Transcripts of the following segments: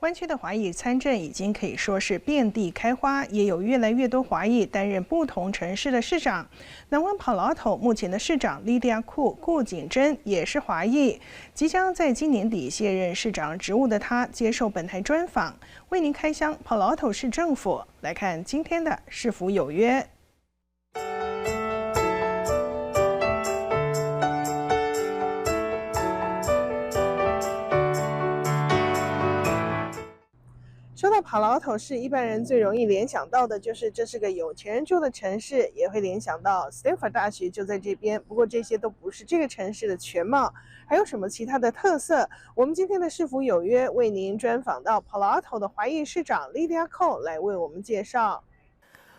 湾区的华裔参政已经可以说是遍地开花，也有越来越多华裔担任不同城市的市长。南湾Palo Alto目前的市长Lydia Kou顾景珍也是华裔，即将在今年底卸任市长职务的她接受本台专访，为您开箱Palo Alto市政府。来看今天的市府有约。说到Palo Alto市，一般人最容易联想到的就是这是个有钱人住的城市，也会联想到斯坦福大学就在这边。不过这些都不是这个城市的全貌，还有什么其他的特色？我们今天的市府有约为您专访到Palo Alto的华裔市长Lydia Kou来为我们介绍。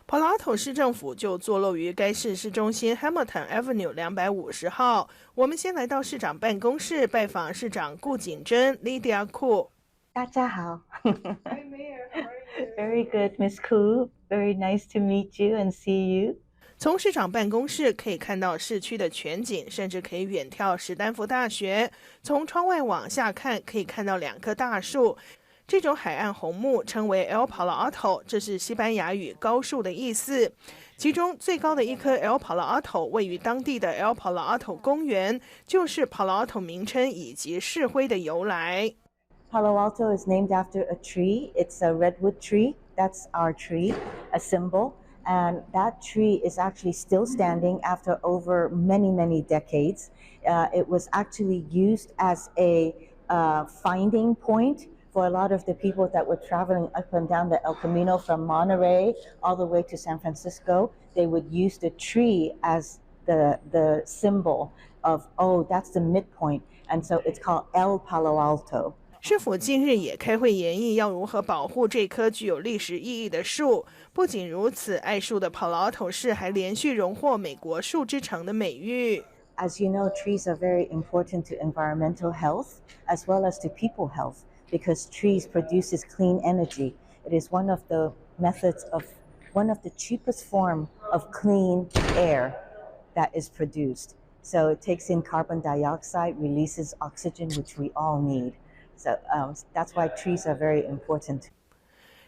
Palo Alto市政府就坐落于该市市中心 Hamilton Avenue 250号。我们先来到市长办公室拜访市长顾景珍 Lydia Kou。大家好。Hi Mayor, how are you? Very good, Miss Kou. Very nice to meet you and see you. 从市长办公室可以看到市区的全景，甚至可以远眺史丹福大学。从窗外往下看，可以看到2棵大树。这种海岸红木称为 El Palo Alto， 这是西班牙语高树的意思。其中最高的一棵 El Palo Alto 位于当地的 El Palo Alto 公园，就是 Palo Alto 名称以及市徽的由来。Palo Alto is named after a tree. It's a redwood tree. That's our tree, a symbol. And that tree is actually still standing after over many, many decades. It was actually used as a finding point for a lot of the people that were traveling up and down the El Camino from Monterey all the way to San Francisco. They would use the tree as the symbol of, oh, that's the midpoint. And so it's called El Palo Alto. 市府近日也开会研议要如何保护这棵具有历史意义的树。不仅如此，爱树的Palo Alto市还连续荣获美国树之城的美誉。As you know, trees are very important to environmental health as well as to people health because trees produces clean energy. It is one of the cheapest form of clean air that is produced. So it takes in carbon dioxide, releases oxygen, which we all need. So that's why trees are very important.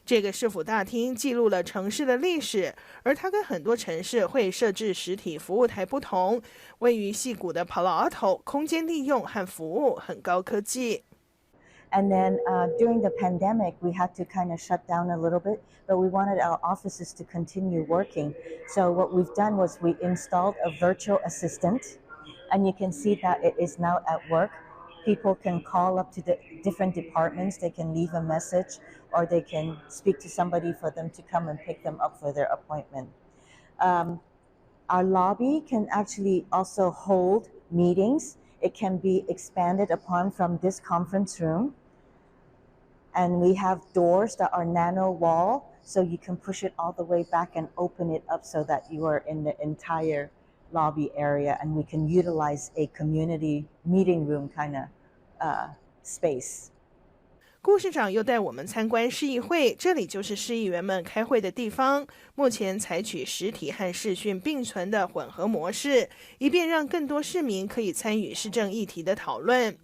这个市府大厅记录了城市的历史，而它跟很多城市会设置实体服务台不同。位于矽谷的Palo Alto，空间利用和服务很高科技。And then during the pandemic, we had to kind of shut down a little bit, but we wanted our offices to continue working. So what we've done was we installed a virtual assistant, and you can see that it is now at work. People can call up to the different departments, they can leave a message, or they can speak to somebody for them to come and pick them up for their appointment. Our lobby can actually also hold meetings. It can be expanded upon from this conference room. And we have doors that are nano wall, so you can push it all the way back and open it up so that you are in the entire lobby area, and we can utilize a community meeting room kind of space. 顾市长又带我们参观市议会，这里就是市议员们开会的地方。目前采取实体和视讯并存的混合模式，以便让更多市民可以参与市政议题的讨论。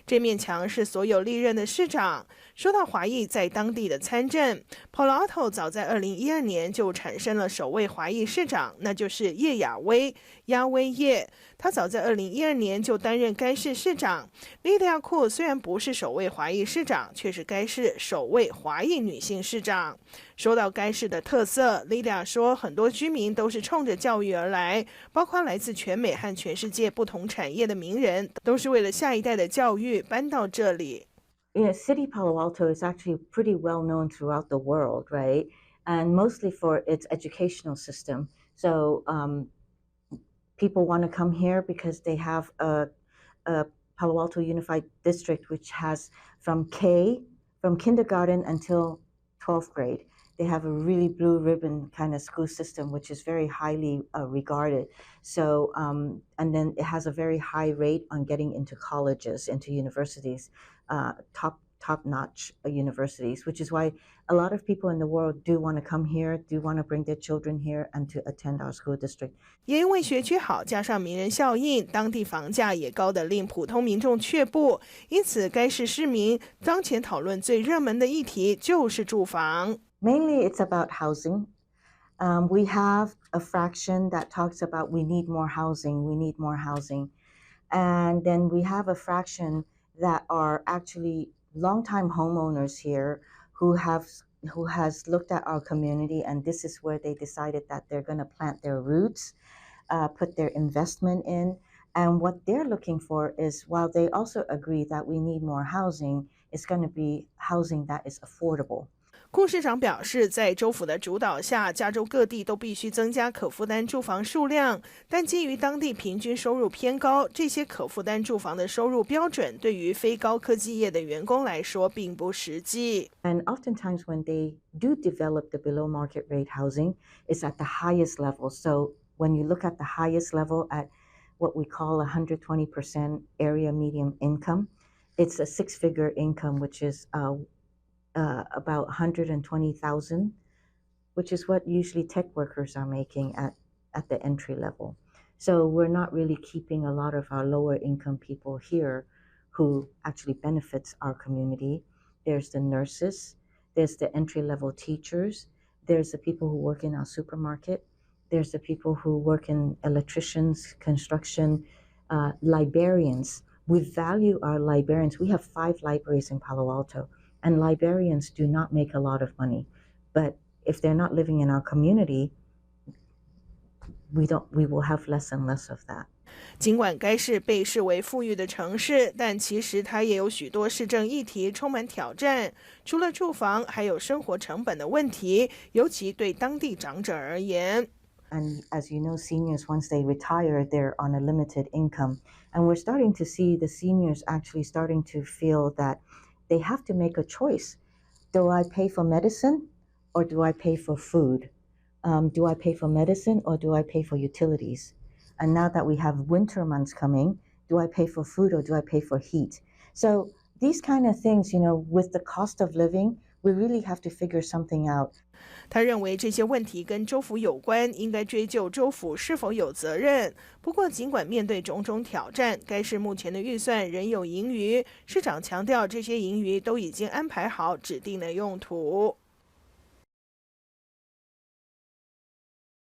这面墙是所有历任的市长。说到华裔在当地的参政，Palo Alto早在2012年就产生了首位华裔市长，那就是叶亚薇亚薇叶。他早在2012年就担任该市市长。Lydia Kou虽然不是首位华裔市长，却是该市首位华裔女性市长。说到该市的特色，Lydia说很多居民都是冲着教育而来，包括来自全美和全世界不同产业的名人，都是为了下一代的教育搬到这里。Yeah, City Palo Alto is actually pretty well known throughout the world, right? And mostly for its educational system. So people want to come here because they have a Palo Alto Unified District, which has from kindergarten until 12th grade. They have a really blue ribbon kind of school system, which is very highly regarded. So, and then it has a very high rate on getting into colleges, into universities. Top top-notch universities, which is why a lot of people in the world do want to come here, do want to bring their children here and to attend our school district. 也因为学区好，加上名人效应，当地房价也高得令普通民众却步。因此，该市市民当前讨论最热门的议题就是住房。Mainly, it's about housing. We have a fraction that talks about we need more housing, we need more housing. And then we have a fraction that are actually longtime homeowners here who has looked at our community, and this is where they decided that they're going to plant their roots, put their investment in. And what they're looking for is, while they also agree that we need more housing, it's going to be housing that is affordable. 顾市长表示，在州府的主导下，加州各地都必须增加可负担住房数量，但基于当地平均收入偏高，这些可负担住房的收入标准对于非高科技业的员工来说并不实际。And oftentimes when they do develop the below market rate housing, it's at the highest level. So when you look at the highest level at what we call 120% area median income, it's a six-figure income, which is about 120,000, which is what usually tech workers are making at the entry level. So we're not really keeping a lot of our lower income people here who actually benefits our community. There's the nurses, there's the entry level teachers, there's the people who work in our supermarket, there's the people who work in electricians, construction, librarians. We value our librarians. We have 5 libraries in Palo Alto. And librarians do not make a lot of money, but if they're not living in our community, we will have less and less of that. 尽管该市被视为富裕的城市，但其实它也有许多市政议题充满挑战。除了住房，还有生活成本的问题，尤其对当地长者而言。And as you know, seniors, once they retire, they're on a limited income. And we're starting to see the seniors actually starting to feel that they have to make a choice. Do I pay for medicine or do I pay for food? Do I pay for medicine or do I pay for utilities? And now that we have winter months coming, do I pay for food or do I pay for heat? So these kind of things, with the cost of living, we really have to figure something out. 他认为这些问题跟州府有关，应该追究州府是否有责任。不过，尽管面对种种挑战，该市目前的预算仍有盈余。市长强调，这些盈余都已经安排好指定的用途。